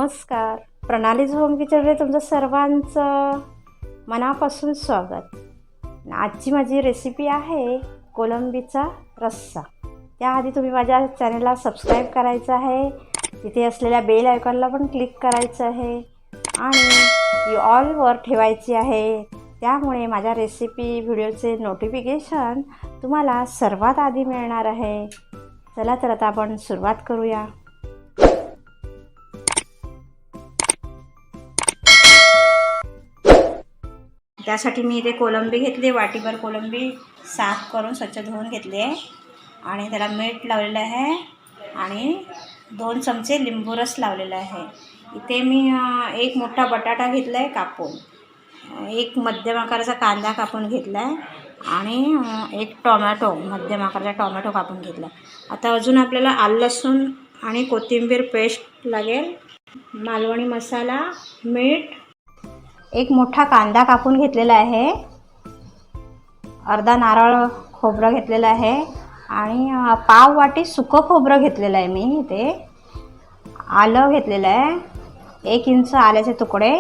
नमस्कार. प्रणालीज होम किचनमध्ये तुमचं सर्वांचं मनापासून स्वागत. आजची माझी रेसिपी आहे कोलंबीचा रस्सा. त्याआधी तुम्ही माझ्या चॅनलला सबस्क्राईब करायचं आहे, तिथे असलेल्या बेल आयकॉनला पण क्लिक करायचं आहे आणि ऑलवर ठेवायची आहे. त्यामुळे माझ्या रेसिपी व्हिडिओचे नोटिफिकेशन तुम्हाला सर्वात आधी मिळणार आहे. चला तर आता आपण सुरुवात करूया. त्यासाठी मी इथे कोलंबी घेतली, वाटीभर कोलंबी साफ करून स्वच्छ धुवून घेतली आहे आणि त्याला मीठ लावलेलं आहे आणि 2 चमचे लिंबू रस लावलेला आहे. इथे मी एक मोठा बटाटा घेतला आहे कापून, एक मध्यम आकाराचा कांदा कापून घेतला आहे आणि एक टोमॅटो, मध्यम आकाराचा टोमॅटो कापून घेतला. आता अजून आपल्याला आलं लसूण आणि कोथिंबीर पेस्ट लागेल, मालवणी मसाला, मीठ, एक मोठा कांदा कापून घेतलेला आहे, अर्धा नारळ खोबरं घेतलेलं आहे आणि पाव वाटी सुकं खोबरं घेतलेलं आहे. मी इथे आलं घेतलेलं आहे, 1 इंच आल्याचे तुकडे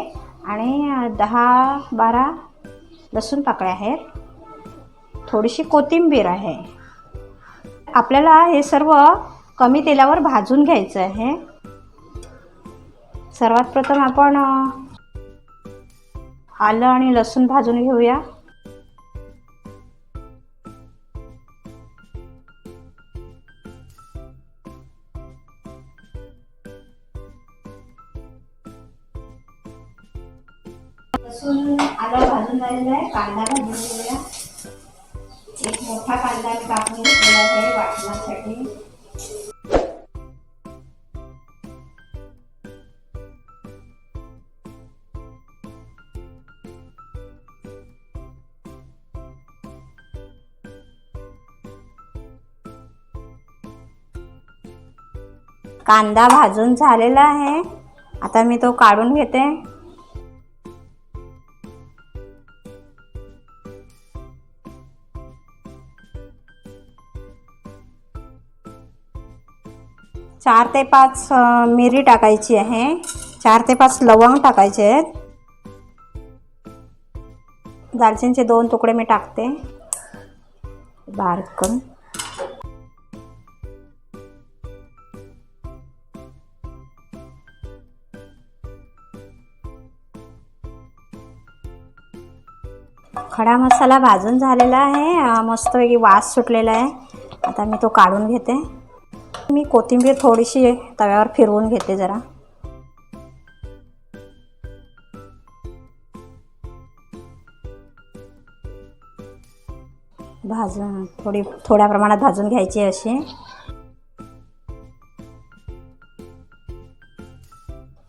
आणि 10-12 लसूण पाकळ्या आहेत, थोडीशी कोथिंबीर आहे. आपल्याला हे सर्व कमी तेलावर भाजून घ्यायचं आहे. सर्वात प्रथम आपण आलं आणि लसूण भाजून घेऊया. लसूण आलं भाजून झालेलं आहे. कांदा भाजून घेऊया. एक मोठा कांदा मी कापून घेतलेला आहे वाटण्यासाठी. कांदा भाजून झालेला आहे, आता मी तो काढून घेते. चार ते 5 मिरी टाकायची आहे, 4 ते 5 लवंग टाकायचे आहेत, दालचिनीचे 2 तुकडे मी टाकते बारीक करून. खडा मसाला भाजून झालेला आहे, मस्तपैकी वास सुटलेला आहे. आता मी तो काढून घेते. मी कोथिंबीर थोडीशी तव्यावर फिरवून घेते जरा. भाजून थोड्या प्रमाणात भाजून घ्यायची अशी.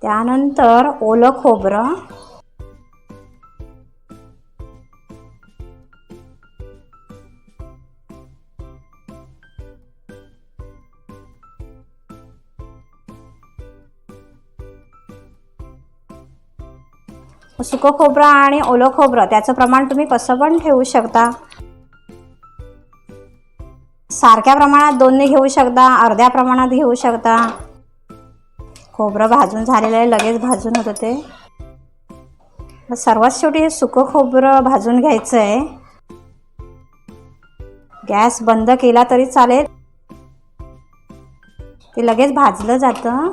त्यानंतर ओलं खोबरं, सुकं खोबरं आणि ओलं खोबरं त्याचं प्रमाण तुम्ही कसं पण ठेवू शकता. सारख्या प्रमाणात दोन्ही घेऊ शकता, अर्ध्या प्रमाणात घेऊ शकता. खोबरं भाजून झालेलं आहे, लगेच भाजून होतं ते. सर्वात शेवटी हे सुकं खोबरं भाजून घ्यायचं आहे. गॅस बंद केला तरी चालेल, ते लगेच भाजलं जातं.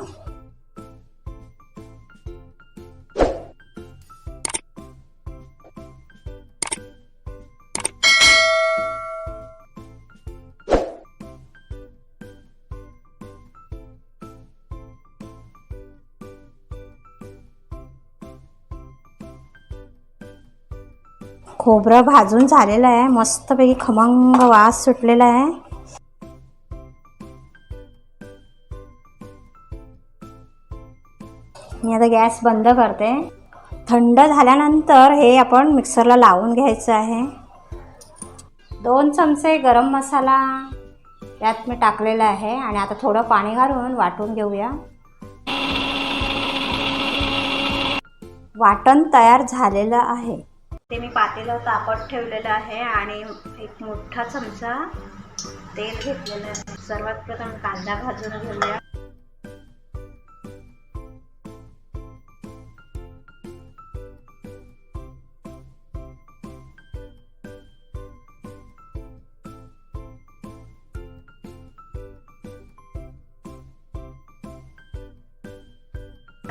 खोबरं भाजून झालेलं आहे, मस्तपैकी खमंग वास सुटलेला आहे. मी आता गॅस बंद करते. थंड झाल्यानंतर हे आपण मिक्सरला लावून घ्यायचं आहे. 2 चमचे गरम मसाला त्यात मी टाकलेला आहे आणि आता थोडं पाणी घालून वाटून घेऊया. वाटण तयार झालेलं आहे. ते मी पातेलं तापत ठेवलेलं आहे आणि एक मोठा चमचा तेल घेतलेलं आहे. सर्वात प्रथम कांदा भाजून घेऊया.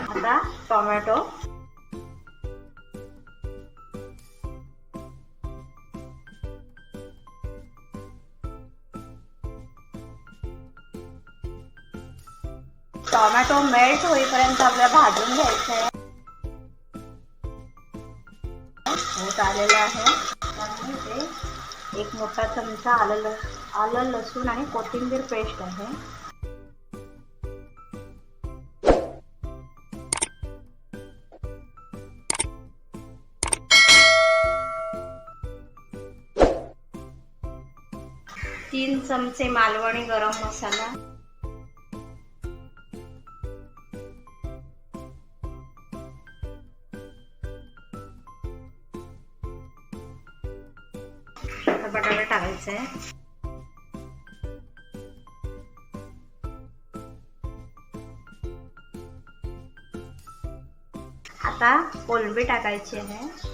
आता टोमॅटो, टोमॅटो मेल्ट होईपर्यंत आपल्याला भाजून घ्यायचं आहे. होत आलेलं आहे. त्यामुळे इथे एक मोठा चमचा आलं लसूण आणि कोथिंबीर पेस्ट आहे. तीन चमचे मालवणी गरम मसाला, बटाटा टाकायचा आहे. आता कोलंबी टाकायची आहे.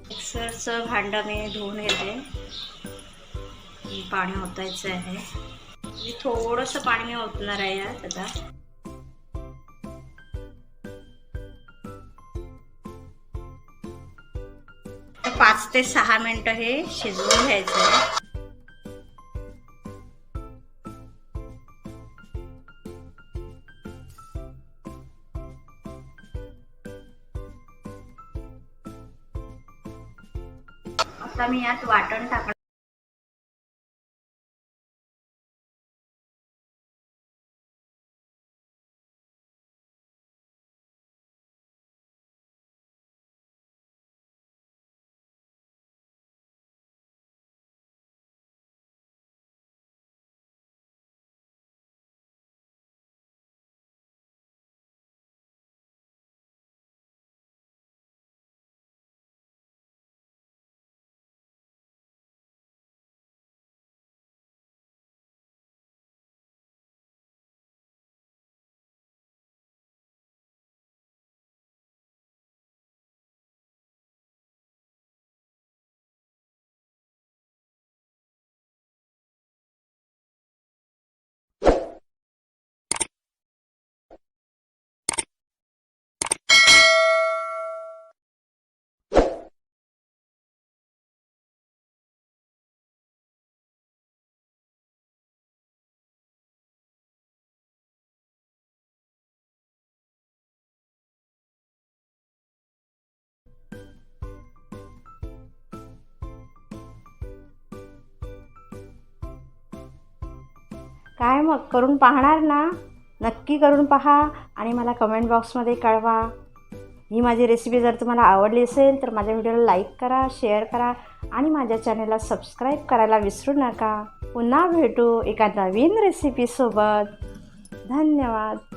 मिक्सरचं भांडं मी धुवून घेते. पाणी ओतायचं आहे. थोडंसं पाणी मी ओतणार आहे यात. आता 5 ते 6 मिनिटं हे शिजवून घ्यायचं आहे. आता मी यात वाटण टाकणार. काय मग करून पाहणार ना? नक्की करून पहा आणि मला कमेंट बॉक्समध्ये कळवा. ही माझी रेसिपी जर तुम्हाला आवडली असेल तर माझ्या व्हिडिओला लाईक करा, शेअर करा आणि माझ्या चॅनलला सबस्क्राईब करायला विसरू नका. पुन्हा भेटू एका नवीन रेसिपीसोबत. धन्यवाद.